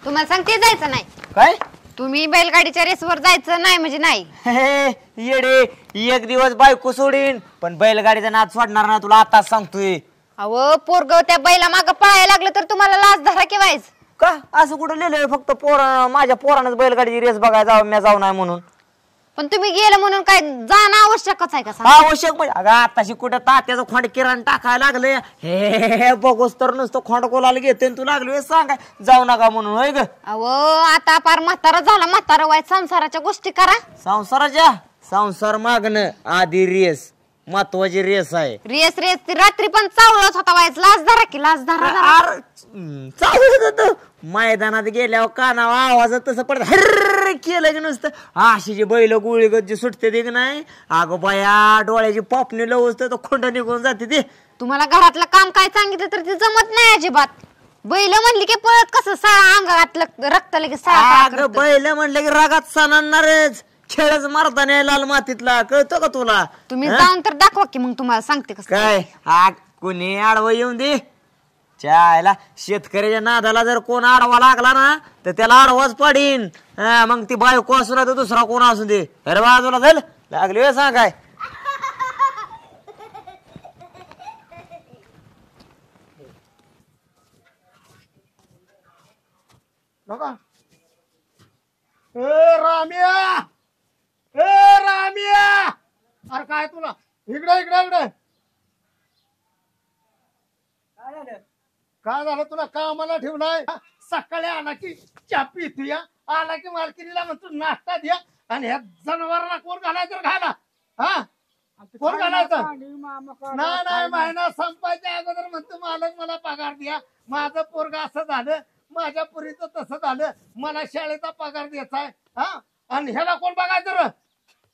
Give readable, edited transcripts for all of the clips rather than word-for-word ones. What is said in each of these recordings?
तुम्हाला सांगते जायचं नाही. काय तुम्ही बैलगाडीच्या रेसवर जायचं नाही म्हणजे नाही. येडे, एक दिवस बायको सोडीन पण बैलगाडीचा नाद सोडणार ना, तुला आताच सांगतोय. अहो पोरग त्या बैला माग पळायला लागलं तर तुम्हाला लाज धरा की व्हायच का असं कुठं लिहिलंय? फक्त माझ्या पोरानंच बैलगाडीची रेस बघायला जावं, मी जाऊ नाही म्हणून. पण तुम्ही गेलं म्हणून काय जाणं आवश्यकच आहे का? आवश्यक म्हणजे अगं आताशी कुठं तात्याचं खोंड किराण टाकायला लागले. हे बघूस तर नुसतं खोंड कोलाला घेते तू लागलो सांगाय जाऊ नका म्हणून. होय ग अहो आता पार म्हातारा झाला, म्हातारा वाईट संसाराच्या गोष्टी करा. संसार मागणं आधी रेस महत्वाची रेस आहे. रेस रेस ती रात्री पण चावलंच होता व्हायच. लाज धरा की लाज धरा. चालू होत मैदानात गेल्यावर कानावर आवाज तसं पडत हर्र केलं की नुसतं. अशी जी बैल गोळी गज्जी सुटते ते की नाही, अगं बाया डोळ्याची पापणी लवच तर खोंड निघून जाते ते. तुम्हाला घरातलं काम काय सांगितलं तर ते जमत नाही अजिबात. बैल म्हणली की पळत कसं अंगातलं रक्त लगेच. अगं बैल म्हणलं की रागात सणांनारच. खेळच मारता नाही लाल मातीतला, कळतो का तुला? तुम्ही जाऊन तर दाखवा की मग तुम्हाला सांगते कसं काय. आग कुणी आडवं येऊन दे चायला. शेतकऱ्याच्या नादाला जर कोण आडवा लागला ना तर त्याला आडवाच पाडीन. मग ती बायको असू ना तर दुसरा कोण असू दे. अरे बाजूला झाल लागली सांग काय. रामिया, रामिया, अरे काय तुला इकडे इकडे इकडे काय झालं? तुला कामाला ठेवलाय. सकाळी आला की चहा पितूया, आला की मालकिनीला म्हणतो नाश्ता द्या, आणि ह्या जनावरांना कोण घालायचं घाला. हा कोण घालायचं? नाही महिना संपायच्या अगोदर म्हणतो मालक मला पगार द्या. माझं पोरग असं झालं, माझ्या पुरीचं तसं झालं, मला शाळेचा पगार द्यायचा आहे. हा आणि ह्याला कोण बघायचं र?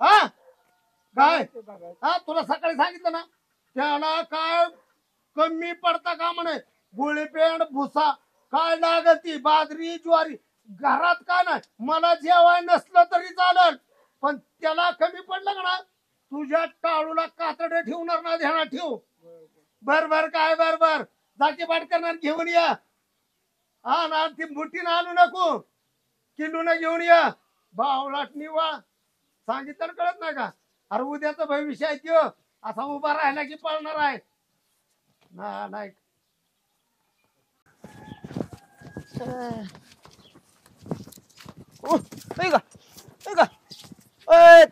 हा काय हा तुला सकाळी सांगितलं ना, त्याला काय कमी पडता का म्हणे. गोळी पेंड भुसा काय लागती, बाजरी ज्वारी घरात काय नाही. मला जेवाय नसलं तरी चालेल, पण त्याला कमी पडलं का ना तुझ्या टाळूला कातडे ठेवणार ना, ध्यानात ठेव. बर काय बर जाती बाट करणार घेऊन या. हा ना ती बुटीनं आणू नको, किल्लून घेऊन या. बावलाट निवा सांगितलं कळत नाही का? अरे उद्याचा भविष्य आहे त्यो, असा उभा राहिला की पळणार आहे ना. नाही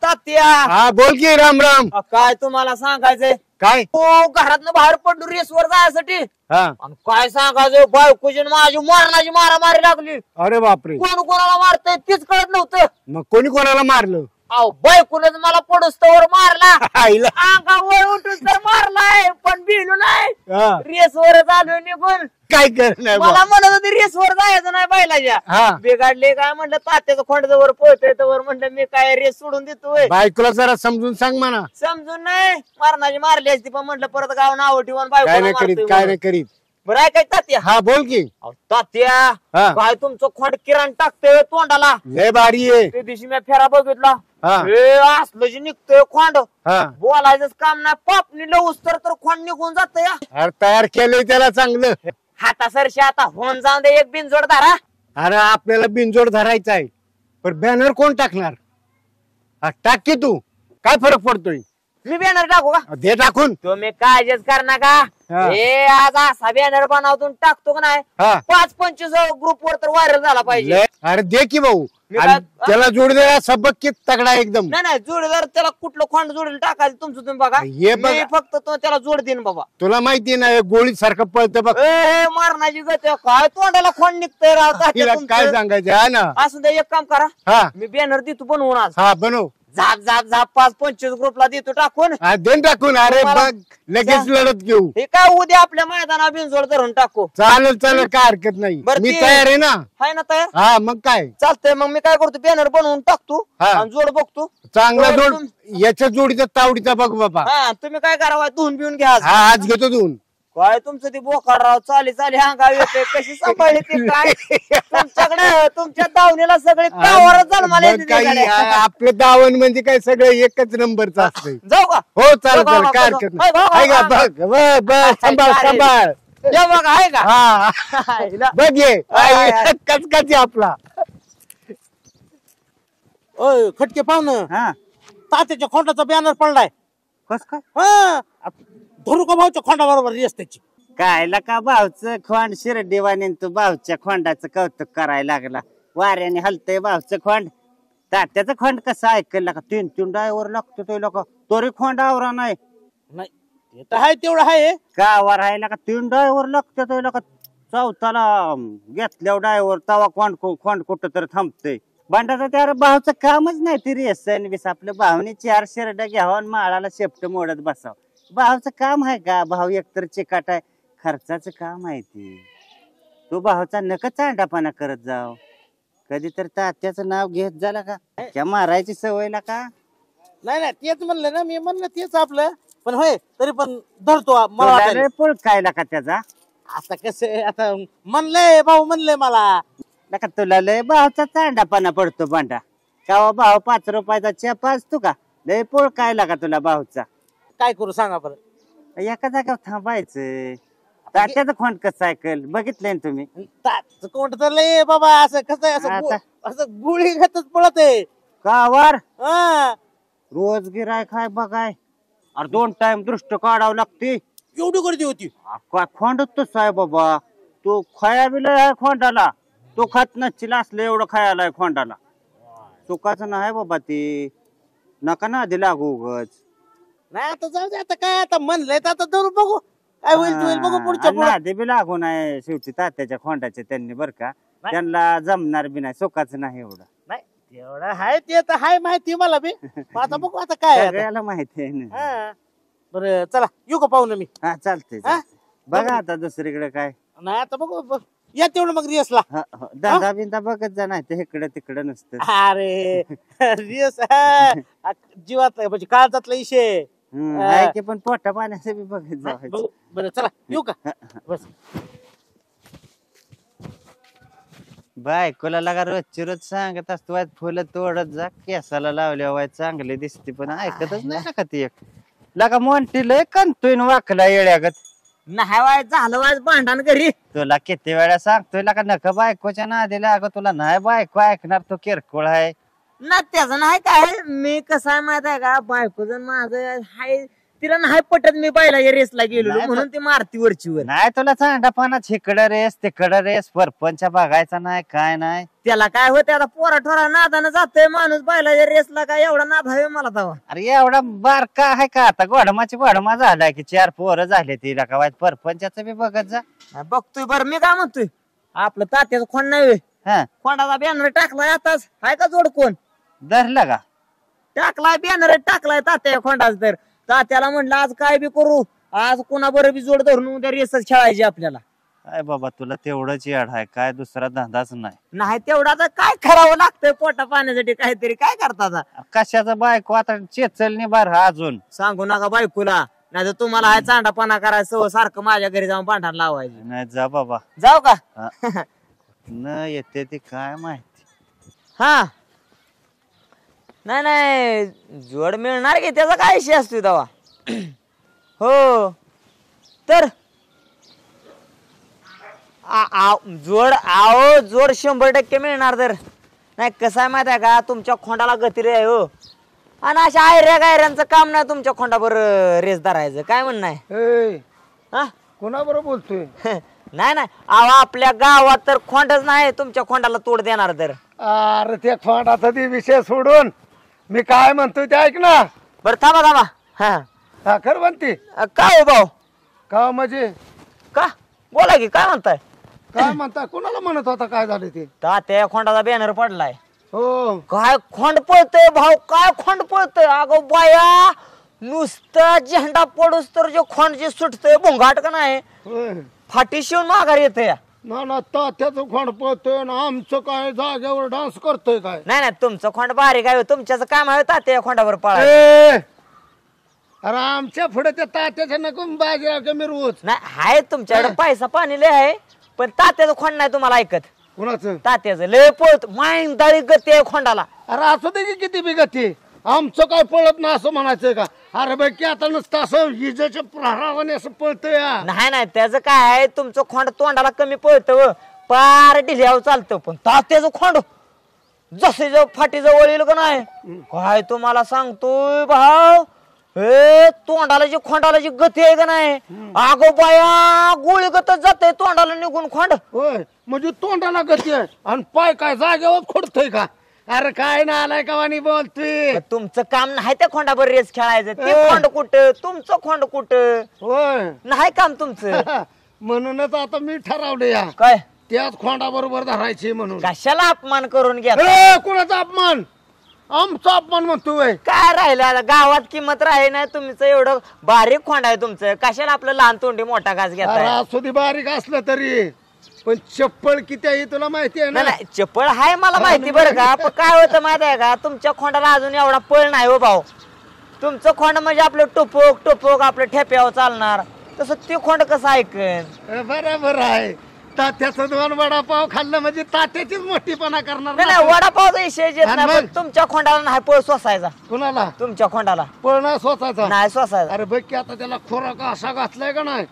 तात्या. हा बोल की. राम राम. काय तुम्हाला सांगायचंय? काय? हो घरातनं बाहेर पडलो रेसवर जायसाठी. हा आणि काय सांगायचं, बायकोची माझी मरणाची मारामारी लागली. अरे बापरे. कोण कोणाला मारतय तेच कळत नव्हतं. मग कोणी कोणाला मारलं? अहो बायकोनच मला पडूस्तवर मारला, आईला. अंगावर उठून तर मारलाय, पण बिलू नाही. हा. रेसवर झालो निघून. काय करणार मला म्हणत होती रेसवर जायचं नाही बैलाच्या. हा. बिघडले काय म्हणलं, तात्याचं खोंडावर पळतोय तर म्हणलं मी काय रेस सोडून देतोय. बायकोला जरा समजून सांग म्हणा. समजून नाही मारणाची मारली असती, पण म्हटलं परत गाव नाव ठेवून काय नाही बायको करीत, काय नाही करीत. बरं आहे काय तात्या? हा बोल की. अहो, तात्या हा. काय तुमचं खोंड किराण टाकतोय तोंडाला. लय भारी आहे. त्या दिवशी मी फेरा बघितला, हा. हे असलं जे निघतोय खोंड, हा. बोलायचंच काम नाही. पापणी लवस तर खोंड निघून जात या. अरे तयार केलंय त्याला चांगलं. हाता सरशी आता होऊन जाऊन दे एक बिनजोड धारा. अरे आपल्याला बिनजोड धरायचा आहे, पण बॅनर कोण टाकणार? हा, टाक की तू. काय फरक पडतोय? मी बॅनर टाकू का? दे टाकून. तुम्ही काळजीच कर नका. हा. हे आज असा बॅनर बनवून टाकतो का नाही, हा. 5-25 ग्रुप वर तर व्हायरल झाला पाहिजे. लय. अरे दे की भाऊ. मी आणि काय- त्याला जोड द्या सबक की तगडा एकदम. नाही जोडीदार त्याला कुठलं खोंड जोडीला टाकायचं तुमचं तुम्ही बघा. हे बघा. मी फक्त त्याला जोड देईन बाबा. तुला माहिती ना गोळी सारखं पळतं बघ. ए मारण्याची गत आहे. काय तोंडाला खोंड निघतंय राव तात्या तिला तुमचं. काय सांगायचं? हा ना. असं दे एक काम करा, हा मी बॅनर देतो बनवून आज. हा बनव. झाप 5-25 ग्रुपला देतो टाकून. हा देन टाकून. अरे तुम्हाला- बघ लगेच लढत घेऊ. हे काय उद्या आपल्या मैदानावर बिनजोड धरून टाकू. चालेल काय हरकत नाही. बरं मी ते- तयार आहे ना. हाय ना तयार? हा मग काय चालतंय. मग मी काय करतो, बॅनर बनवून टाकतो हा. आणि जोड बघतो. चांगला बरं, जोड. याच्या जोडीचा तावडीचा बघ बाबा. हा तुम्ही काय करावं, धुवून बिवून घ्या आज. हा आज घेतो धुवून. काय तुमचं ते बोखार राव चाली अंगावी येते, कशी सांभाळली ती काय तुमच्याकडे तुमच्या दावणीला सगळे कावरच जन्माला येते मग काही तिकडे. आपलं दावण म्हणजे काय सगळं एकच नंबरचं असतंय. जाऊ का? हो चालेल बघा, काय बघा, हरकत बघा, नाही. बघा, आहे का? बघा. बघ बघ, बघ, सांभाळ चालेल. सांभाळ. या बघ आहे का हा बघ ये कचकच आपला. ओय खटके पाहुणं हा तात्याच्या खोंडाचा बॅनर पडलाय. कस काय हा धरू का भाऊच्या खोंडा बरोबर रेस त्याची. कायला का भाऊचं खोंड शिरडीवाने तू भाऊच्या खोंडाचं कौतुक करायला लागला. वाऱ्याने हलतय भाऊचं खोंड. तात्याचं खोंड कसं ऐकलं का 3-3 डायवर लागतो तो लोक तरी खोंड आवरा नाही. नाही ते तर आहे तेवढं आहे. गावा राहायला का 3 डायवर लागतो तो लोक. चौथाला घेतल्यावर डायवर तवा खोंड कुठं तर थांबतय. भांडाचं त्या भाऊचं कामच नाही ती रेसन बिस. आपल्या भावने 4 शिरड घ्यावं माळाला शेपट मोडत बसाव. भाऊचं काम आहे का? भाऊ एकतर चिकाट आहे. खर्चाचं काम आहे ती. तू भाऊचा नका चांडापणा करत जाव. कधी तर तात्याचं नाव घेत झाला का त्या मारायची सवयला का? नाही नाही तेच म्हणलं ना मी म्हणलं तेच आपलं. पण होय तरी पण धरतो मला वाटायला. पुळकायला का त्याचा? आता कसं आता म्हणलंय भाऊ म्हणलंय मला. नका तुला लय भाऊचा चांडापणा पडतो भांडा. का भाऊ 5 रुपयाचा चेप असतो का? लय पुळकायला का तुला भाऊचा? काय करू सांगा बरं. एका जागेवर थांबायचं. तात्याचं खोंड कसं ऐकल बघितलंय ना तुम्ही? कोण तर लय बाबा असं कसं आहे, आता? असं गुळी घेतच पळत आहे. कावर हा रोज गिराय खाय बघाय. अरे 2 टाइम दृष्ट काढावं लागते. एवढी गर्दी होती. काय खोंडच तसं आहे बाबा. तू खाया बिल आहे खोंडाला. तो खात नसशील असलं एवढं खायला आहे खोंडाला. चुकाचं नाही बाबा ती. नका ना आधी लागू उगच. नाही आता जाऊ दे. आता काय आता म्हणलंय तर आता धरून बघू काय होईल ते होईल बघू पुढच्या पुढं. आधी बी लागू नाही शेवटी तात्याच्या खोंडाचे त्यांनी बर का. त्यांना जमणार बी नाही. सुखाचं नाही एवढं. नाही तेवढं हाय ते तर हाय माहिती मला बी. पण आता बघू आता काय आहे आता. सगळ्याला माहिती आहे ना. हा. बरं चला येऊ का पाहुणं मी. हा चालतंय हा? बघा आता दुसरीकडे काय. नाही आता बघू या तेवढं मग रियसला. धंदा बिंदा बघत जा नाही तर इकडे तिकडे नसतं. अरे रियस जीवात म्हणजे काळजातला विषय. आहे की पण पोटा पाण्याचं बी बघत जायचं. बघू. बरं चला येऊ का बस. बायकोला लागा रोजची रोज सांगत असतो फुलं तोडत जा केसाला लावल्या वाय चांगले दिसते पण ऐकतच नाही का ती एक. लगा मोंटी लय कंतोय वाकला येड्यागत. नाही वाय झालं वाय भांडण घरी. तुला किती वेळा सांगतोय लका नका बायकोच्या नादी लाग. तुला नाही बायको ऐकणार. तो किरकोळ आहे ना त्याचं नाही काय. मी कसं आहे माहित आहे का बायको जण माझं हाय तिला नाही पटत मी पहिला रेसला गेलो नाही म्हणून ती मारती वरचीवर. नाही तुला चांडापाना इकडं रेस तिकडं रेस परपंच बघायचा नाही काय नाही. त्याला काय होते आता पोरा ठोरा नादानं जातोय माणूस पहिला रेसला काय एवढा नाद हवे मला तवा. अरे एवढा बारका आहे का आता? घोडमा झालाय की 4 पोरं झाले तिला का वाईट परपंचाचं बी बघत जा. बघतोय बरं मी काय म्हणतोय आपलं तात्याचं खोंड नाही व्हय? हा खोंडाचा बॅनर टाकलाय आताच हाय का जोड कोण धरला का? टाकलाय बॅनर टाकलाय तात्या खोंडाच. तर तात्याला म्हणलं आज काय बी करू आज कोणा बरं बी जोड धरून उद्या रेसच खेळायची आपल्याला. काय बाबा तुला तेवढंच याड आहे काय दुसरा धंदाच नाही. नाही तेवढा तर काय करावं लागतंय पोटा पाण्यासाठी काहीतरी काय करता. कशाचा बायको आता चेचलनी बार हा अजून सांगू नका बायकोला नाही तर तुम्हाला हाय चांडापाना करायचं सारखं माझ्या घरी जाऊन भांडण लावायचं. नाही जा बाबा. जाऊ का? न येते ते काय माहिती. हा नाही नाही जोड मिळणार की त्याचा काय विषय असतो तेव्हा. हो तर जोड 100% मिळणार. तर नाही कसं आहे माहिती आहे का तुमच्या खोंडाला गती आहे हो. आणि अशा आयऱ्या गायऱ्यांचं काम नाही तुमच्या खोंडावर रेस धरायचं. काय म्हणणं आहे? हा कोणाबरोबर बोलतोय? नाही नाही अहो आपल्या गावात तर खोंडच नाही तुमच्या खोंडाला तोड देणार. तर अरे त्या खोंडाचा ते विषय सोडून मी काय म्हणतोय ते ऐक ना. बरं थांबा थांबा. हा साखर बनते काय हो भाऊ? का म्हणजे का बोला की काय म्हणताय? काय म्हणता? कोणाला म्हणत होता काय झाले ते? तात्या खोंडाचा बॅनर पडलाय. हो काय खोंड पळतय भाऊ काय खोंड पळतय. अगं बाया नुसतं झेंडा पडूस तर जे खोंड जे सुटतंय भोंगाट का नाही होय. फाटी शिवून माघार येतय. ना तात्याचं खोंड पळतोय ना आमचं काय जागेवर डान्स करतोय काय? नाही नाही तुमचं खोंड बारीक आहे तुमच्याच काम आहे तात्या खोंडावर पळा. अरे आमच्या पुढे त्या तात्याच्या नको बाजूला कमी रोज नाही हाय तुमच्याकडे पैसा पाणी लय आहे पण तात्याचं खोंड नाही तुम्हाला ऐकत. कुणाचं? तात्याचं लय पळत माईंदाळी गती आहे खोंडाला. अरे असं दे की किती बिगती आमचं काय पळत ना असं म्हणायचंय का? अरे बघ की आता नुसतं असं विजेच्या प्रहारावाने असं पळतोय हा. नाही नाही त्याचं काय आहे तुमचं खोंड तोंडाला कमी पळतं पार ढिल्यावर चालतं पण तात्याचं खोंड जसे जो फाटी जवळ येईल का नाही काय तुम्हाला सांगतोय भाऊ हे तोंडाला जी खोंडाला जी गती आहे का नाही अगो बाया गोळी गतच जाते तोंडाला निघून खोंड. होय म्हणजे तोंडाला गती आहे आणि पाय काय जागेवर खोडतोय का? अरे काय ना आलाय का वाणी बोलतोय. तुमचं काम नाही त्या खोंडावर रेस खेळायचं ते खोंड कुठं तुमचं खोंड कुठं होय नाही काम तुमचं. म्हणूनच आता मी ठरवलं या काय त्याच खोंडाबरोबर धरायची म्हणून. कशाला अपमान करून घ्या कोणाचा अपमान? आमचा अपमान म्हणतोय. काय राहिलं आता गावात किंमत राही नाही तुमचं एवढं बारीक खोंड आहे तुमचं कशाला आपलं लहान तोंडी मोठा घास अरे घेता. असू दे बारीक असलं तरी पण चप्पल किती आहे तुला माहिती आहे ना? नाही नाही चप्पळ आहे मला माहिती बरं का पण काय होतं माहिती आहे का तुमच्या खोंडाला अजून एवढा पळ नाही हो भाऊ. तुमचं खोंड म्हणजे आपलं टोपोक टोपोक आपलं ठेप्यावर चालणार तसं ते खोंड कसं ऐकन. बरोबर आहे. तात्याचं 2 वडापाव खाल्लं म्हणजे तात्याचीच मोठीपणा करणार नाही ना. नाही वडापावचा विषय येत नाही पण तुमच्या खोंडाला नाही पळ सोसायचा. कुणाला? तुमच्या खोंडाला पळणा स्वतःचा नाही सोसायचा. अरे बघ की आता त्याला खोराक असा घातलाय का नाही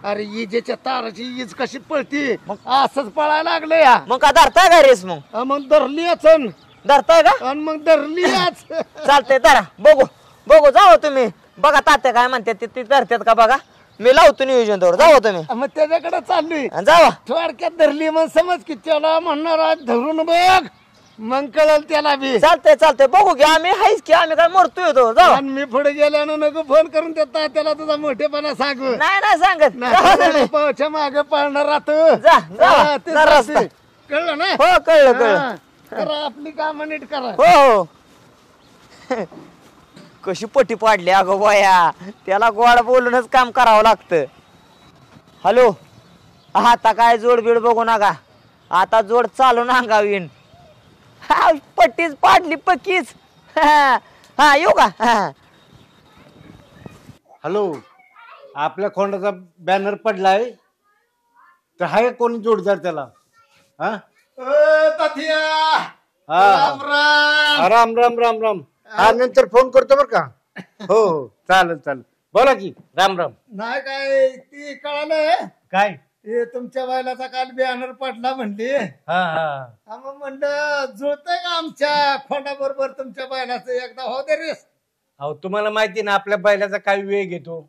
अरे इजेच्या ताराची इज कशी पळती असंच पळायला लागलं या. मग का धरताय का रेस मग मग धरली अचन धरताय का आणि मग धरली आज. चालतंय धरा बघू बघू जाओ तुम्ही बघा तात्या काय म्हणतात ते धरतात का बघा मी लावतो नियोजन तर जाओ तुम्ही मग त्याच्याकडे चाललोय. जावा थोडक्यात धरली मग समज की त्याला म्हणणार आज धरून बघ मग कळल त्याला बी. चालतंय चालतंय बघू की आम्ही हायच की आम्ही काय मरतोय तो जावा. आणि मी पुढे गेल्यानं नको फोन करून देता त्याला तुझा मोठेपणा सांगू. नाही नाही सांगत जावा तुम्ही. पावच्या मागे पळणार राहतो. जा जावा ते जा रस्ता. चालतंय. कळलं ना? हो कळलं कळलं हा. करा आपली कामं नीट करा. हो हो कशी पटी पाडली अगो बाया त्याला गोड बोलूनच काम करावं लागतं. हॅलो आता काय जोड बीड बघू नका आता जोड चालून अंगावीन. हा पट्टीच पाडली पक्कीच. हा येऊ का? हॅलो आपल्या खोंडाचा बॅनर पडलाय तर हाय कोणी जोडदार त्याला? हा तात्या हा. राम राम. राम राम राम राम. हा नंतर फोन करतो बर का? हो हो चालेल चालेल बोला की. राम राम. नाही काय ती कळालं काय? हे तुमच्या बैलाचा काल बॅनर पडला म्हणली. हा हा मग म्हणलं जुळतंय का आमच्या खोंडाबरोबर तुमच्या बैलाचं एकदा हो दे रेस. अहो तुम्हाला माहिती ना आपल्या बैलाचा काय वेग येतो.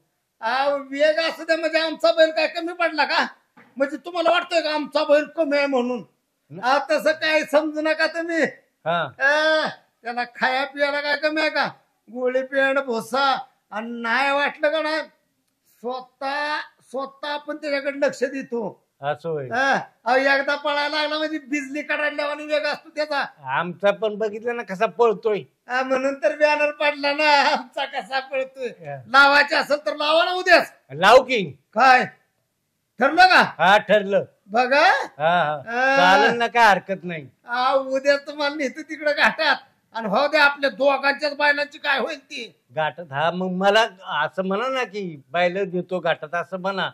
वेग असू द्या म्हणजे आमचा बैल काय कमी पडला का? म्हणजे तुम्हाला वाटतंय का आमचा बैल कमी आहे म्हणून? तसं काय समजू नका तुम्ही. हा त्याला खाया पियाला काय कमी आहे का? गोळी पेंड भोसा आणि नाही वाटलं का नाही स्वतः आपण त्याच्याकडे लक्ष देतो. असं होय. एकदा पळायला लागला म्हणजे बिजली काढायला आणि वेग असतो त्याचा. आमचा पण बघितलं ना कसा पळतोय. म्हणून तर बॅनर पडला ना आमचा कसा पळतोय. लावायचे असेल तर लावा ना उद्याच. लाव की. काय ठरलं का? हा ठरलं. बघा हा हा चालेल ना काय हरकत नाही. उद्या तुम्हाला नेतो तिकडे घाटात आणि हो द्या आपल्या दोघांच्याच बैलांची काय होईल ती घाटात. हा मग मला असं म्हणा ना की बैल नेतो घाटात असं म्हणा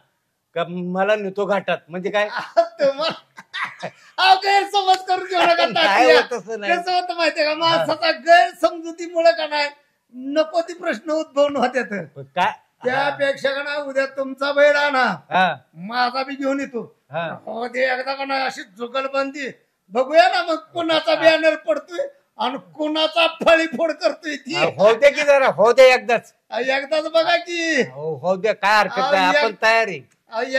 का मला नेतो घाटात म्हणजे काय? गैरसमज करून घेऊ नका. काय होत असं नाही. कसं होतं माहितीये का माणसाचा गैरसमजुतीमुळे का नाही नको ती प्रश्न उद्भवून होत्यात. काय त्यापेक्षा का नाही उद्या तुमचा बैल आणा हा माझा बी घेऊन येतो. हा हो दे एकदा का नाही अशी जुगलबंदी बघूया ना मग कुणाचा बॅनर पडतोय आणि कुणाचा फळी फोड करतोय ती. हो दे की जरा हो दे एकदाच. एकदाच बघा की हो दे काय हरकत नाही आपण तयार आहे.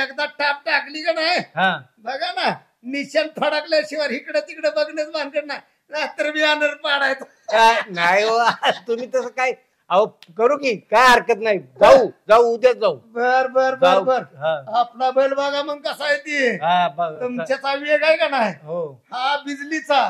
एकदा टाप टाकली का नाही हा बघा ना निशाण फडकल्याशिवाय इकडे तिकडे बघण्याच भानगड नाही. रात्र बॅनर पाडायचं नाही हो तुम्ही तसं काय अहो करू की काय हरकत नाही. जाऊ जाऊ उद्या जाऊ. बर बर बर जाऊ. बर हा. आपला बैल बघा मग कसा आहे ती. हा बघ. तुमच्याचा वेग आहे का नाही हो हा बिजलीचा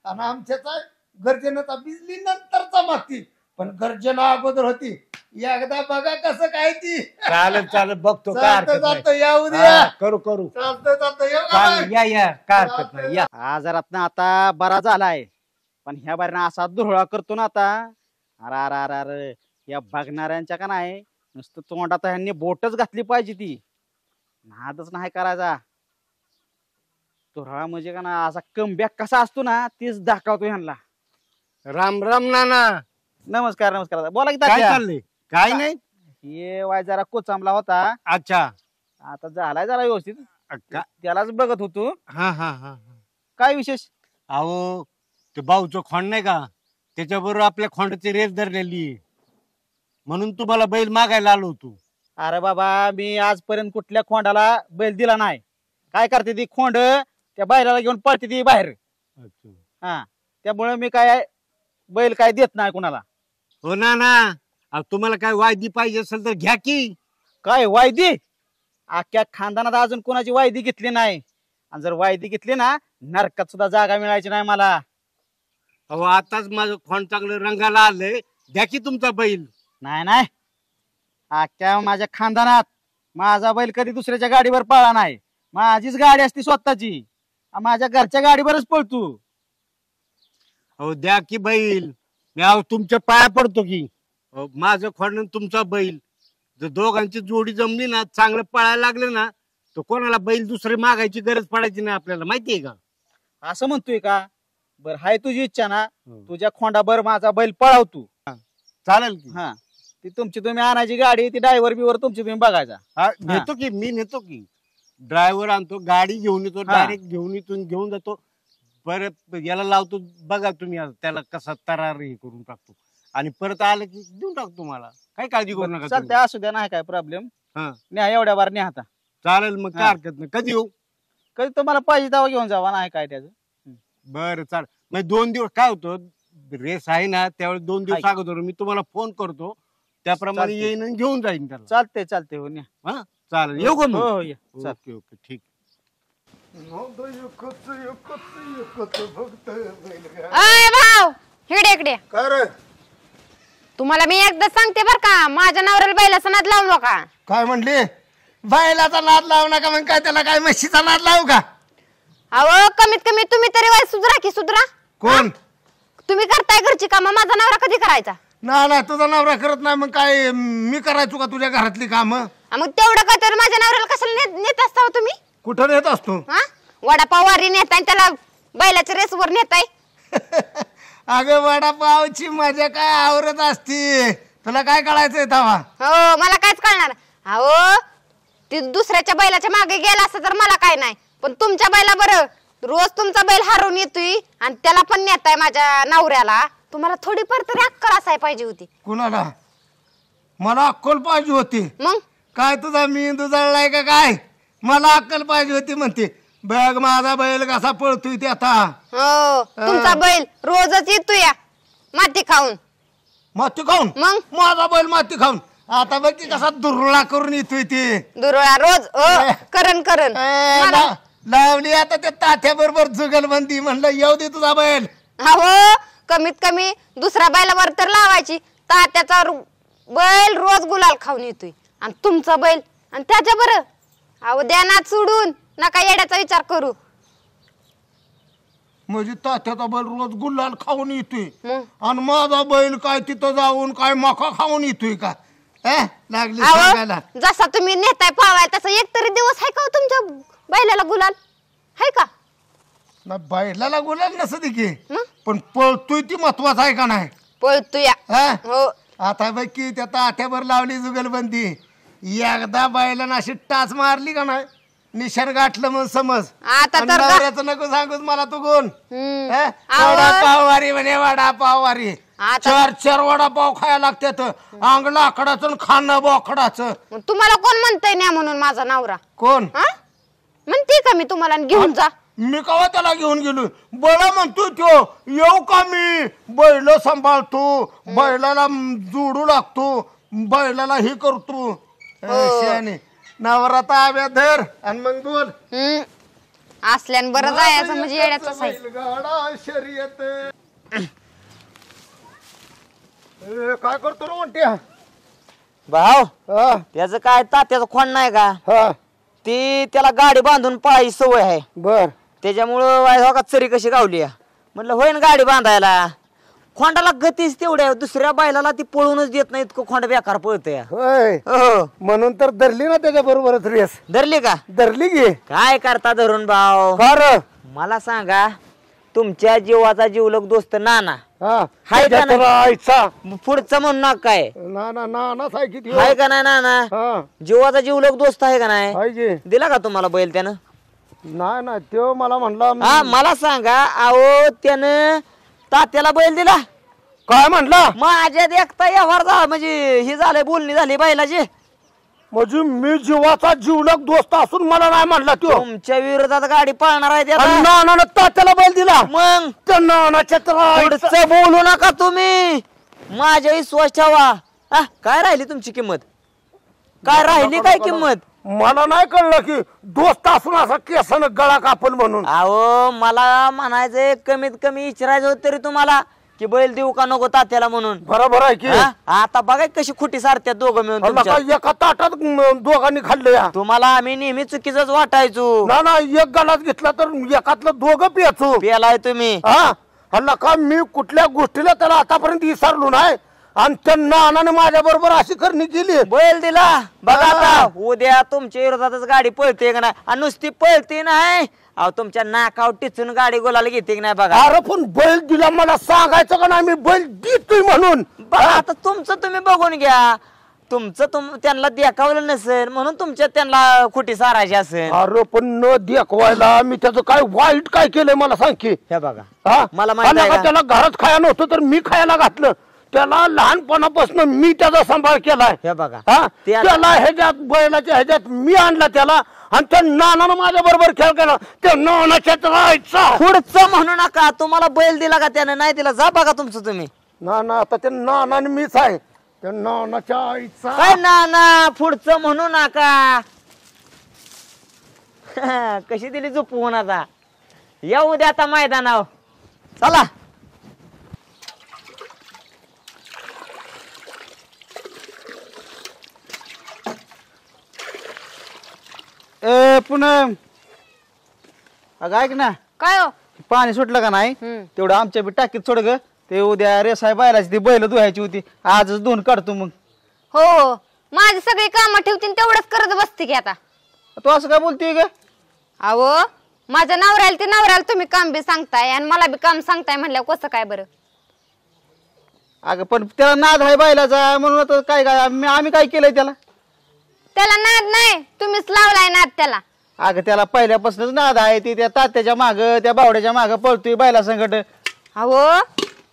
आणि आमच्याचा गर्जनाचा. बिजली नंतरचा मागती पण गर्जना अगोदर होती. एकदा बघा कसं काय ती. चालेल चालेल बघतो काय चालतं हरकत चालतं नाही. या उद्या. हा, करू करू चालतं चालतं येऊ का चालेल बाई? या या काय हरकत नाही या. आजारात ना आता बरा झालाय पण ह्या बारीनं असा धुरळा करतो ना आता. अरे अरे अरे अरे या बघणाऱ्यांच्या का नाही नुसतं तोंडात ह्यांनी बोटच घातली पाहिजे. ती नादच नाही करायचा. धुरळा म्हणजे का ना असा कमबॅक कसा असतो ना तेच दाखवतो ह्यांना. राम राम नाना. नमस्कार नमस्कार बोला की काय तात्या. चाललंय? काय नाही. हे वाय जरा कोचांबला होता, अच्छा. आता झालाय जरा व्यवस्थित. त्यालाच बघत होतो. हा हा हा. काय विशेष? अहो ते भाऊचं खोंड नाही का, त्याच्याबरोबर आपल्या खोंडाची रेस धरलेली आहे. म्हणून तुम्हाला बैल मागायला आलो होतो. अरे बाबा मी आजपर्यंत कुठल्या खोंडाला बैल दिला नाही. काय करते ती खोंड त्या बैलाला घेऊन पळते ती बाहेर. हा त्यामुळे मी काय बैल काय देत नाही कुणाला. हो ना ना. अहो, तुम्हाला काय वायदी पाहिजे असेल तर घ्या की. काय वायदी? अख्ख्या खानदानात अजून कोणाची वायदी घेतली नाही. आणि जर वायदी घेतली ना नरकात सुद्धा जागा मिळायची नाही मला. अहो आताच माझं खोंड चांगलं रंगाला आलंय, द्या की तुमचा बैल. नाही नाही, अख्ख्या माझ्या खानदानात माझा बैल कधी दुसऱ्याच्या गाडीवर पळला नाही. माझीच गाडी असती स्वतःची, माझ्या घरच्या गाडीवरच पळतो. अहो द्या की बैल. मी अहो तुमच्या पाया पडतो की. अहो, माझं खोंड आणि तुमचा बैल जर दोघांची जोडी जमली ना, चांगलं पळायला लागलं ना, तर कोणाला बैल दुसरे मागायची गरज पडायची नाही आपल्याला. माहितीये का? असं म्हणतोय का? बर हाय तुझी इच्छा ना, तुझ्या खोंडाभर माझा बैल पळावतो. चालेल की. हा ती तुमची तुम्ही आणायची गाडी, ती ड्रायव्हर बिवर तुमची तुम्ही बघायचा. हा नेतो की, मी नेतो की. ड्रायव्हर आणतो, गाडी घेऊन येतो, डायरेक्ट घेऊन इथून घेऊन जातो. परत याला लावतो, बघा तुम्ही त्याला कसा तरार हे करून टाकतो. आणि परत आलं की देऊन टाकतो तुम्हाला. काय काळजी करू नका. चालतंय असू द्या, नाही काय प्रॉब्लेम. हा न्या एवढ्या बार न्या आता. चालेल मग, काय हरकत नाही. कधी येऊ? कधी तुम्हाला पाहिजे तेव्हा घेऊन जावा, नाही काय त्याचं. बरं चालेल. मग 2 दिवस काय होतं, रेस आहे ना त्यावेळेस 2 दिवस अगोदर मी तुम्हाला फोन करतो, त्याप्रमाणे येईन आणि घेऊन जाईन त्याला. चालतंय चालतंय हो न्या. हा चालेल. येऊ का मग? हो या. ओके ओके ठीक. अय भाऊ इकडे इकडे. तुम्हाला मी एकदा सांगते बर का, माझ्या नवऱ्याला बैलाचा नाद लावू नका. काय म्हणली? बैलाचा नाद लावू नका मग काय त्याला काय म्हशीचा नाद लावू का? अहो कमीत कमी तुम्ही तरी वय सुधरा की सुधरा. कोण? तुम्ही करताय घरची कामं, माझा नवरा कधी करायचा? ना तुझा नवरा करत नाही मग काय मी करायचो का तुझ्या घरातली काम? मग तेवढं काय तर माझ्या नवऱ्याला कशाला नेत असता हो तुम्ही? कुठं नेत असतो? हा वडापाव वारी नेताय त्याला बैलाच्या रेसवर नेताय. अगं वडापावची मजा काय आवरत असती, तुला काय कळायचंय तवा? हो मला कायच कळणार. अहो ती दुसऱ्याच्या बैलाच्या मागे गेला असता तर मला काय नाही, पण तुमच्या बैला बरं रोज तुमचा बैल हरवून येतोय आणि त्याला पण नेताय माझ्या नवऱ्याला. तुम्हाला थोडीफार तरी अक्कल असाय पाहिजे होती. कुणाला? मला अक्कल पाहिजे होती. मग काय तुझा मेंदू जळलाय का काय? मला अक्कल पाहिजे होती म्हणते. बघ माझा बैल कसा पळतोय ते आता. हो तुमचा बैल रोजच येतोय माती खाऊन. माती खाऊन? मग माझा बैल माती खाऊन आता बघ की कसा दुर्ळा करून येतोय ते. दुर्ळा रोज करण करण लावली आता त्या तात्या बरोबर जुगलबंदी. म्हणलं येऊ दे तुझा बैल. अहो कमीत कमी दुसऱ्या बैलावर तर लावायची. तात्याचा बैल रोज गुलाल खाऊन येतोय आणि तुमचा बैल आणि त्याच्या बरं. अहो ध्यानात सोडून नका येड्याचा विचार करू. म्हणजे तात्याचा बैल रोज गुलाल खाऊन येतोय मग आणि माझा बैल काय तिथं जाऊन काय मका खाऊन येतोय का? लागली सांगायला. अहो जसा तुम्ही नेताय पावाय तसा एक तरी दिवस आहे का हो तुमच्या बैलाला गुलाल आहे का? ना बैलाला गुलाल नसते की, मग पण पळतोय ती महत्वाचं आहे का नाही? पळतोय हो. आता बघ की त्या तात्यावर लावली जुगलबंदी. एकदा बैलानं अशी टाच मारली का नाही, निशाण गाठलं मग समज. आता तर नवऱ्याचं नको सांगूच मला तू कोण. अहो. वडापाव वारी म्हणे, वडापाव वारी. आता 4 वडापाव खायला लागतात. अंग लाकडाचं आणि खाणं बोकडाचं. मग तुम्हाला कोण म्हणतंय न्या म्हणून माझा नवरा? कोण हा म्हणते का मी तुम्हाला घेऊन जा? मी कवा त्याला घेऊन गेलो? बळा म्हणतो तो येऊ का मी? बैल सांभाळतो, बैलाला जोडू लागतो, बैलाला हे करतो. शहाणे नवरा ताब्यात धर आणि मग बोल. असल्यान बरं जायचं म्हणजे येड्याच आहे. बैलगाडा शर्यत. काय करतो रे म्हणते? भाऊ त्याचं काय तात्याचं खोंड नाही का, ती त्याला गाडी बांधून पळायची सवय आहे. बर त्याच्यामुळं चरी कशी गावली. म्हटलं होईन गाडी बांधायला. खोंडाला गतीच तेवढ्या, दुसऱ्या बैलाला ती पळूनच देत नाही. इतकं खोंड बेकार पळतय. होय हो म्हणून तर धरली ना त्याच्या बरोबरच रेस. धरली का? धरली गे. काय करता धरून भाऊ? खर मला सांगा तुमच्या जीवाचा जीवलग दोस्त नाना हा हाय का त्याच्या नाही? तर आईचा पुढचं म्हणू नका काय नानाच आहे किती हाय का नाही नाना हा जीवाचा जीवलग दोस्त आहे का नाही पाहिजे दिला का तुम्हाला बैल त्यानं नाही तो मला म्हणला हा मला सांगा अहो त्यानं तात्याला बैल दिला काय म्हणला माझ्या देखता व्यवहार झाला म्हणजे ही झालंय बोलणी झाली बैलाची म्हणजे मी जीवाचा जीवलग दोस्त असून मला नाही म्हणला तो तुमच्या विरोधात गाडी पळणार आहे ते आता. नानानं तात्याला बैल दिला मग त्या नानाच्या तर आईचा- पुढचं बोलू नका तुम्ही माझ्या विश्वास ठेवा हा, काय राहिली तुमची किंमत काय राहिली काय किंमत मला नाही कळलं की दोस्त असून असा केसानं गळा कापण म्हणून अहो मला म्हणायचंय कमीत कमी विचारायचं होतं तरी तुम्हाला की बैल देऊ का नको तात्याला म्हणून बरोबर आहे की हा? आता बघा कशी खोटी सारत्यात दोघं मिळून अल्ला तुमच्या. काय एका ताटात दोघांनी खाल्लं या तुम्हाला आम्ही नेहमी चुकीच वाटायचो ना एक गलास घेतला तर एकातलं दोघं पियाचो पेलाय तुम्ही हा हल्ला का मी कुठल्या गोष्टीला त्याला आतापर्यंत विसरलो नाही आणि त्या नानाने माझ्या बरोबर अशी करणी केली बैल दिला बघा हा. आता उद्या तुमच्या विरोधातच गाडी पळते का नाही आणि नुसती पळते नाही अहो तुमच्या नाकावर टिचून गाडी गोलाला घेते की नाही बघा अरे पण बैल दिला मला सांगायचं का नाही मी बैल देतोय म्हणून बघा आता तुमचं तुम्ही बघून घ्या तुमचं त्यांना देखावलं नसेल म्हणून तुमच्या त्यांना खोटी सारायची असेल अरे पण न देखवायला मी त्याचं काय वाईट काय केलंय मला सांग की हे बघा हा? मला माहित आहे आणि का? त्याला घरात खाया नव्हतं तर मी खायला घातलं त्याला लहानपणापासून मी त्याचा सांभाळ केलाय हे बघा हा? ते आता- त्याला ह्याच्यात बैलाच्या ह्याच्यात मी आणला त्याला आणि त्या नानानं माझ्या बरोबर खेळ केला त्या नानाच्या राहायचा पुढचं म्हणू नका तुम्हाला बैल दिला का त्यानं नाही दिला जा बघा तुमचं तुम्ही नाना आता त्या नानाने मीच आहे त्या नानाच्या आईचा काय ना ना पुढचं म्हणू नका कशी दिली झोपवून आता येऊ द्या आता मैदानावर चला ए पूनम अगं ऐक ना काय हो पाणी सुटलं का नाही हम्म. तेवढं आमच्या बी टाकीत सोड ग ते उद्या रेसाय बायलाची ती बैल धुवायची होती आजच धुवून काढतो मग हो हो माझी सगळी कामं ठेवतील तेवढंच करत बसते की आता तू असं काय बोलतीय ग अहो माझ्या नवऱ्याला ते नवऱ्याला तुम्ही काम बी सांगताय आणि मला बी काम सांगताय म्हणल्यावर कसं काय बरं अगं पण त्याला नाद आहे बैलाचा म्हणून आता काय काय आम्ही काय केलंय त्याला त्याला नाद नाही तुम्हीच लावलाय नाद त्याला अगं त्याला पहिल्यापासूनच नाद आहे ती त्या तात्याच्या माग त्या बावड्याच्या माग पळतोय बैला संकट अहो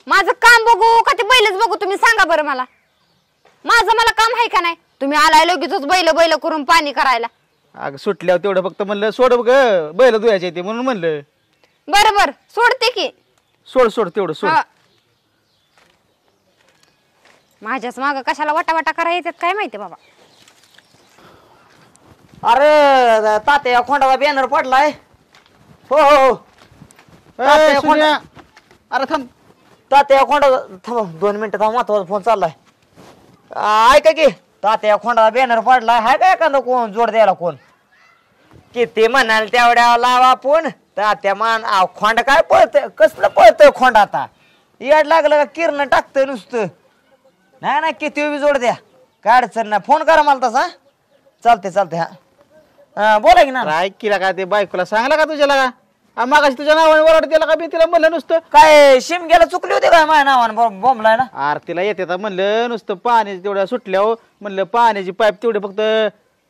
माझं काम बघू का ते बैलच बघू तुम्ही सांगा बरं मला माझं मला काम आहे का नाही तुम्ही आलाय लगेचच बैल बैल करून पाणी करायला अगं सुटल्यावर तेवढं फक्त म्हणलं सोड ग बैल धुवायचे ते म्हणून म्हणलं बरं बरं सोडते की सोड सोड तेवढं सोड हा. माझ्याच माग कशाला वाटा वाटा करायचं काय माहिती बाबा अरे तात्या खोंडाचा बॅनर पडलाय हो हो हो ए, तात्या सुन्या. अरे थांब तात्या खोंडा थांबा 2 मिनिटं थांब महत्वाचा फोन चाललाय ऐका की तात्या खोंडाचा बॅनर पडलाय हाय का एखादा कोण जोड द्यायला कोण किती म्हणाल तेवढ्या लावा फोन तात्या मान खोंड काय पळतंय कसलं पळतंय खोंड आता येड लागलं का किरण टाकतंय नुसतं नाही नाही किती जोड द्या काय अडचण नाही फोन करा मला तसा चालते चालते हा बोला की ना अरे ऐक की का ते बायकोला सांगला का तुझ्याला का मागाशी तुझ्या नावाने वराड दिला का मी तिला म्हणलं नुसतं काय शिमग्याला चुकली होती काय माझ्या नावानं बोंबलाय ना आरतीला येते तर म्हणलं नुसतं पाणी तेवढ्या सुटल्यावर म्हणलं पाण्याची पाईप तेवढे फक्त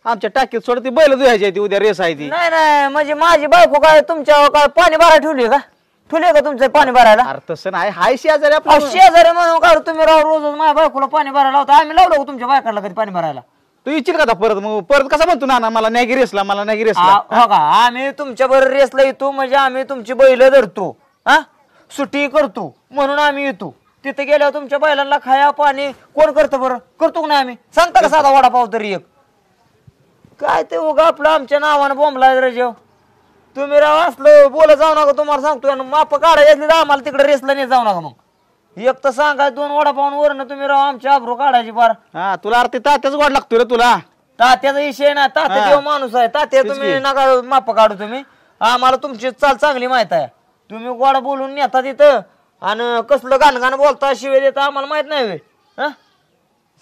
आमच्या टाकीत सोड ती बैल धुवायची ती उद्या रेस आहे ती नाही नाही म्हणजे माझी बायको काय तुमच्या काय पाणी भरायला ठेवली का तुमचं पाणी भरायला अरे तसं नाही हाय शेजारी आपलं. शेजारी म्हणून का तुम्ही राव रोज माझ्या बायकोला पाणी भरायला लावता आम्ही लावलो का तुमच्या बायकाला कधी पाणी भरायला तू इच्छित का आता परत मग परत कसा म्हणतो ना मला नॅगी रेसला मला नॅगी रेसला हो का आम्ही तुमच्या बरोबर रेसला येतो म्हणजे आम्ही तुमची बैल धरतो हा सुट्टी करतो म्हणून आम्ही येतो तिथे गेल्यावर तुमच्या बैलांना खाया पाणी कोण करतं बरं करतो का नाही आम्ही सांगता का साधा वडापाव तरी एक काय ते उगा आपलं आमच्या नावानं बोंबलाय रजेव तुम्ही राव असलं बोलत जाऊ नका तुम्हाला सांगतो माप काढायची आम्हाला तिकडे रेसला नाही जाऊ नका मग एक तर सांगा 2 वडापाव वरनं तुम्ही राव आमची आब्रू काढायची फार हा तुला आरती तात्याच गोड लागतोय रे तुला तात्याचा विषय ना तात्या हा. देव माणूस आहे तात्या तेच तुम्ही की. नका माप काढू तुम्ही आम्हाला तुमची चाल चांगली माहित आहे तुम्ही गोड बोलून नेता तिथं आणि कसलं गाणगाणं बोलता शिवे देता आम्हाला माहित नाही व्हय. हा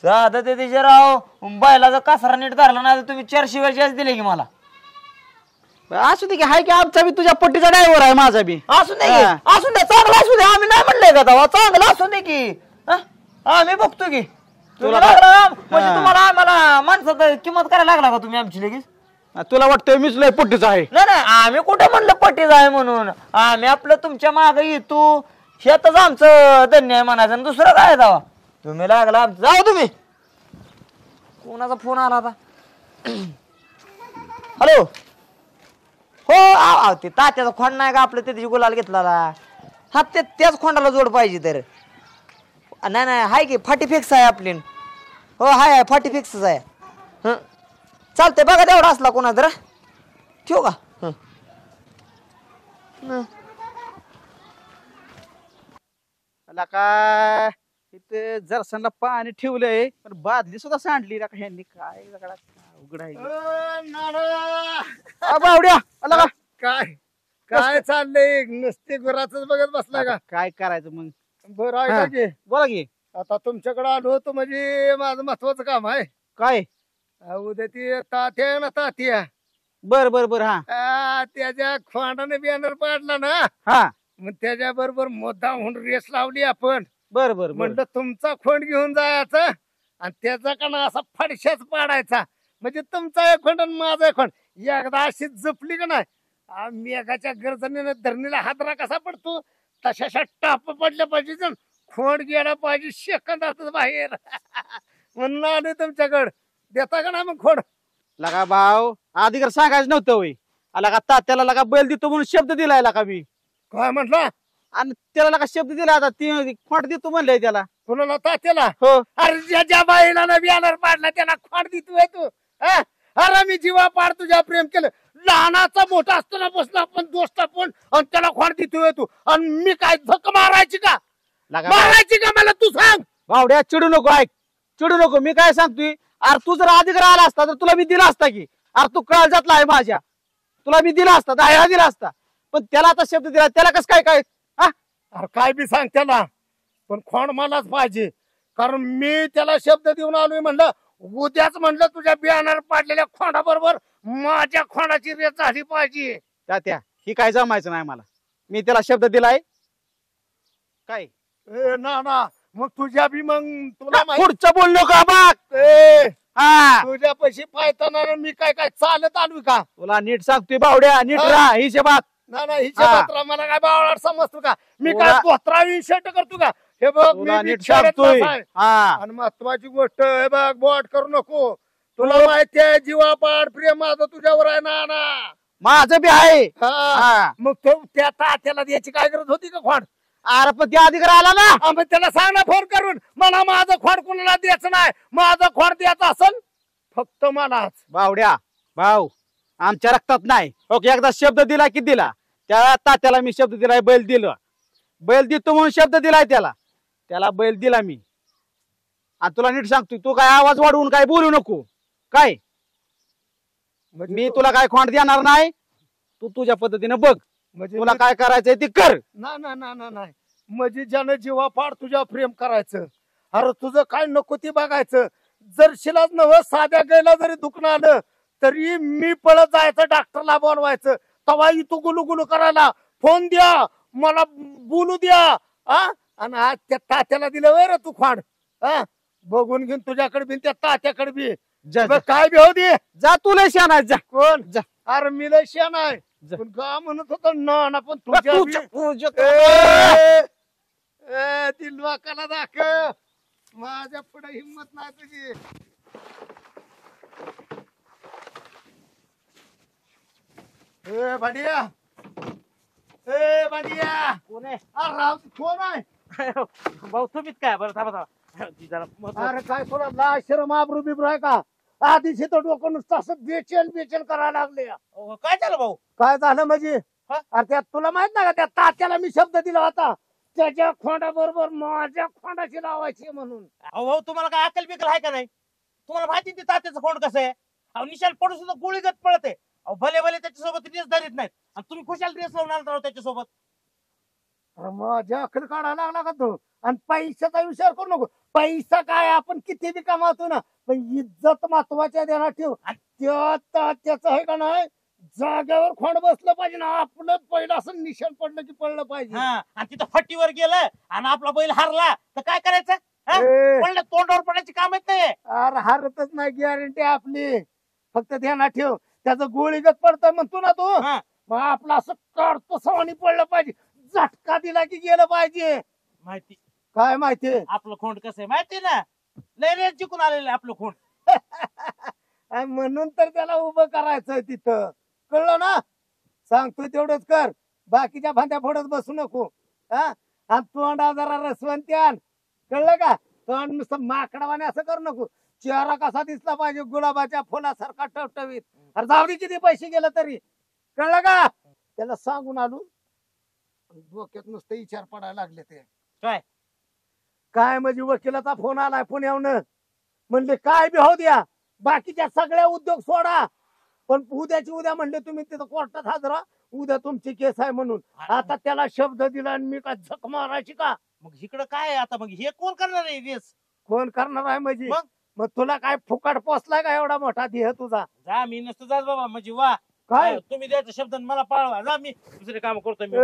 साधं ते तिचे राव बैलाचा कासरा नीट धरला नाही तर तुम्ही 4 शिव्या जास्त दिले की मला असू दे की हाय की आमचा बी तुझ्या पट्टीचा ड्रायव्हर आहे माझा बी. असू दे की, असू दे, चांगला असू दे, आम्ही नाही म्हणलंय का तेव्हा, चांगला असू दे की. हा? आम्ही बघतो की तुला म्हणजे तुम्हाला आम्हाला माणसाचं किंमत करायला लागला का तुम्ही आमची लगेच? तुला वाटतंय मीच लय पट्टीचा आहे? नाही नाही, आम्ही कुठं म्हणलं पट्टीच आहे म्हणून. आम्ही आपलं तुमच्या मागे येतो, शेतच आमचं धन्य आहे म्हणायचं आणि दुसरं काय जावा. तुम्ही लागला आमचं, जाऊ तुम्ही. कोणाचा फोन आला आता? हॅलो. हो ते तात्याचा खोंड नाही का आपलं, त्याची गुलाल घेतला. हा त्याच खोंडाला जोड पाहिजे तर. नाही नाही हाय की, फाटी फिक्स आहे आपली. हो हाय फाटी फिक्सच आहे. हं चालतंय, बघा तेवढा असला कोणा तर. ठेवू का? काय इथे जरसनला पाणी ठेवलंय पण बादली सुद्धा सांडली का ह्यांनी. काय उघड आहे बावड्या. आला का? काय काय चाललंय? नुसते गुराच बघत बसलाय का? काय करायचं मग? बरं आहे का की? बोला की. आता तुमच्याकडे आलो होतो म्हणजे माझं महत्वाचं काम आहे. काय? उद्या ती तात्या आहे ना, तात्या. बर बर बर. हा त्याच्या खोंडाने बॅनर पाडला ना, हा. मग त्याच्या बरोबर मुद्दाम होऊन रेस लावली आपण. बर बर बर. म्हणलं तुमचा खोंड घेऊन जायचा आणि त्याचा का ना असा फडशाच पाडायचा, म्हणजे तुमचा एक खोंड आणि माझा एक खोंड. एकदा अशी जपली का नाही, मेघाच्या गर्जनेने धरणीला हादरा कसा पडतो तशा टाप पडल्या पाहिजे, खोंड गेला पाहिजे सेकंदात बाहेर. म्हणून आलोय तुमच्याकडं. देता का ना मग खोंड? लगा भाव आधी सांगायचं नव्हतं होय. आला का तात्याला लगा बैल देतो म्हणून शब्द दिलाय का मी. काय म्हटलं? आणि त्याला लगा शब्द दिला, आता ती खोंड देतो म्हणलंय त्याला. कुणाला? तात्याला? हो. अरे ज्या बाईला ना बॅनर पाडला त्याला खोंड देतोय तू? हा? अरे मी जीवा पाड तुझ्या प्रेम केलं, लहानाचा मोठा असताना बसला आपण दोस्त आपण, आणि त्याला खोंड देतोय तू, आणि मी काय धक्क मारायची का? मारायची का मला तू सांग? भावड्या चिडू नको, ऐक चिडू नको. मी काय सांगतोय, अरे तू जर अधिकार आला असता तर तुला मी दिला असता की. अरे तू काळजातला आहे माझ्या, तुला मी दिला असता, दहा दिला असता. पण त्याला आता शब्द दिला, त्याला कसं काय काय? अरे काय बी सांग त्याला, पण खोंड मलाच पाहिजे. कारण मी त्याला शब्द देऊन आलोय. म्हणलं उद्याच म्हणलं तुझ्या बियाणार पाडलेल्या खोंडाबरोबर माझ्या खोंडाची रेस झाली पाहिजे. तात्या ही काय जमायचं नाही मला. मी त्याला शब्द दिलाय. काय ना मग तुझ्या बी मग तुला पुढचं बोललो का बघ. तुझ्या पैसे पायताना मी काय काय चालत आलोय का? तुला नीट सांगतोय भावड्या, नीट राहा हिशेबात. ना हिच्या मला काय बावळाट समजतो का? मी काय पोत्रावी शर्ट करतो का? हे बघ मी नीट सांगतोय. आणि महत्वाची गोष्ट हे बघ, बोट करू नको. तुला माहिती आहे जीवापाड प्रेम माझं तुझ्यावर आहे ना. माझं बी आहे. मग तो त्या तात्याला द्यायची काय गरज होती का खोंड? अरे पण त्या अधिकार आला ना, मग त्याला सांग ना फोन करून, मला माझं खोंड कोणाला द्यायचं नाही. माझं खोंड द्यायचं असेल फक्त मलाच. भावड्या भाऊ आमच्या रक्तात नाही. ओके, एकदा शब्द दिला की दिला. त्या तात्याला मी शब्द दिलाय, बैल दिलं, बैल देतो म्हणून शब्द दिलाय त्याला. त्याला बैल दिला मी. आणि तुला नीट सांगतोय, तू काय आवाज वाढवून काय बोलू नको. काय मी तुला काय खोंड देणार नाही. तू तुझ्या पद्धतीने बघ, तुला काय करायचंय ते कर. नाही म्हणजे ज्यानं जीवापाड तुझ्या प्रेम करायचं. अरे तुझं काय नको ते बघायचं. जर शिलाच नव साध्या गायला जरी दुखणं आलं तरी मी पळत जायचं, डॉक्टरला बोलवायचं. तवा तू गुलू करायला फोन द्या, मला बोलू द्या. आणि आज त्या तात्याला दिलं वय रे तू खोंड. बघून घेऊन तुझ्याकडे बी त्या तात्याकडे बी काय बी हो दे. जा तू लय शान आहे, जा. कोण? जा. अरे मी लय शान आहे. पण का म्हणत होतो ना पण ती लोकाला दाखव. माझ्या पुढे हिंमत नाही तुझी. भांडिया कोण आहे? राव कोण आहे? भाऊ तुम्हीच काय? बरं थांबा. अरे काय तुला लाज शरम आबरू बिबरू आहे का? आधीच तो डोकं नुसतं असं बेचैन करायला लागले. काय झालं भाऊ? काय झालं म्हणजे? अरे त्यात तुला माहित नाही का, त्या तात्याला मी शब्द दिला होता त्याच्या खोंडाबरोबर माझ्या खोंडाची लावायची म्हणून. भाऊ तुम्हाला काय अक्कल बिकल आहे का नाही? तुम्हाला माहिती ते तात्याचं खोंड कसं आहे? निशाल पडून सुद्धा गोळीगत पळते. भले त्याच्यासोबत रेस धरीत नाहीत आणि तुम्ही खुशाल रेस लावून आला त्याच्यासोबत. माझ्या अक्कल काढायला लागला का तो? आणि पैशाचा विचार करू नको. पैसा काय आपण किती बी कमावतो ना, पण इज्जत महत्वाच्या देणार ठेव. त्याचं आहे का नाही, जागेवर खोंड बसलं पाहिजे ना, आपलं पहिलं असं निशाण पडलं की पडलं पाहिजे. हा आणि तिथं फट्टीवर गेलं आणि आपला बैल हारला तर काय करायचं? हा? ए, पडलं तोंडावर पडायची काम येत नाही. अरे हारतच नाही, गॅरंटी आपली. फक्त ध्यानात ठेव, त्याचं गोळीगत पडतंय म्हणतो ना तू, हा. मग आपलं असं काढतो सवानी पडलं पाहिजे, झटका दिला की गेलं पाहिजे. माहिती काय माहितीये? आपलं खोंड कसं आहे माहिती ना, लय रेस जिंकून आलेलं आहे आपलं खोंड. आणि म्हणून तर त्याला उभं करायचं तिथं, कळलं ना? सांगतोय तेवढंच कर, बाकीच्या भांड्या फोडत बसू नको. हा आणि तोंडा जरा रसवंती आण, कळलं का? तोंड नुसतं माकडावाने असं करू नको. चेहरा कसा दिसला पाहिजे, गुलाबाच्या फुलासारखा टवटवीत. अरे जाऊ दे किती पैसे गेलं तरी, कळलं का? त्याला सांगून आलो, डोक्यात नुसतं विचार पडायला लागले ते. काय? काय म्हणजे वकिलाचा फोन आलाय पुण्याहून, म्हणले काय बी होऊ द्या, बाकीच्या सगळ्या उद्योग सोडा, पण उद्याची उद्या म्हणले तुम्ही तिथं कोर्टात हजर राहा, उद्या तुमची केस आहे म्हणून. आता त्याला शब्द दिला आणि मी काय झक मारायची का? मग इकडं काय आहे आता? मग हे कोण करणार आहे रेस? कोण करणार आहे म्हणजे? मग? मग तुला काय फुकट पोचलाय का एवढा मोठा देह तुझा? जा, मी नसतो जात बाबा. म्हणजे वा, काय तुम्ही द्यायचा शब्द आणि मला पाळवा. जा, मी दुसरे काम करतो. मी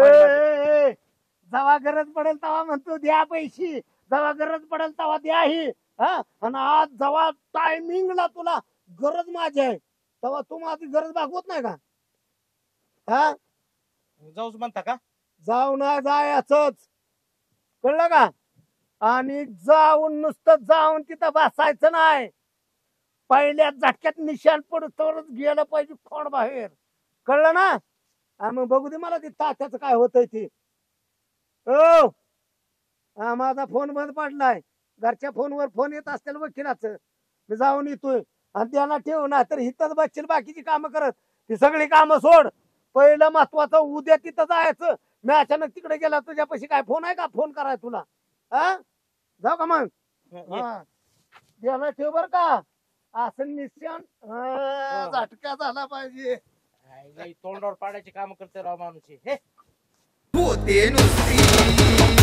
जेव्हा गरज पडेल तेव्हा म्हणतो द्या पैसे, जेव्हा गरज पडेल तेव्हा द्या ही. हा आणि आज जेव्हा टायमिंगला तुला गरज माझी आहे तेव्हा तू माझी गरज भागवत नाही का? हा जाऊच म्हणता का? जाऊ ना जायचंच, कळलं का? आणि जाऊन नुसतं जाऊन तिथं बसायचं नाही, पहिल्या झटक्यात निशाण पडतोच गेलं पाहिजे खोड बाहेर, कळलं ना? आणि मग बघू दे मला ते तात्याचं काय होतंय ते. हो हा, माझा फोन बंद पडलाय, घरच्या फोनवर फोन येत असतील वकिलाचं, मी जाऊन येतोय. आणि त्याला ठेव ना, तर हिथंच बसशील बाकीची कामं करत, ती सगळी कामं सोड. पहिलं महत्वाचं उद्या तिथं जायचं. मी अचानक तिकडे गेला, तुझ्यापाशी काय फोन आहे का फोन कराय तुला? हा जाऊ का मग? हा त्याला ठेव बर का, असं निशाण झटका झाला पाहिजे. तोंडावर पाडायची काम करते राव माणूस हे. होते नुसती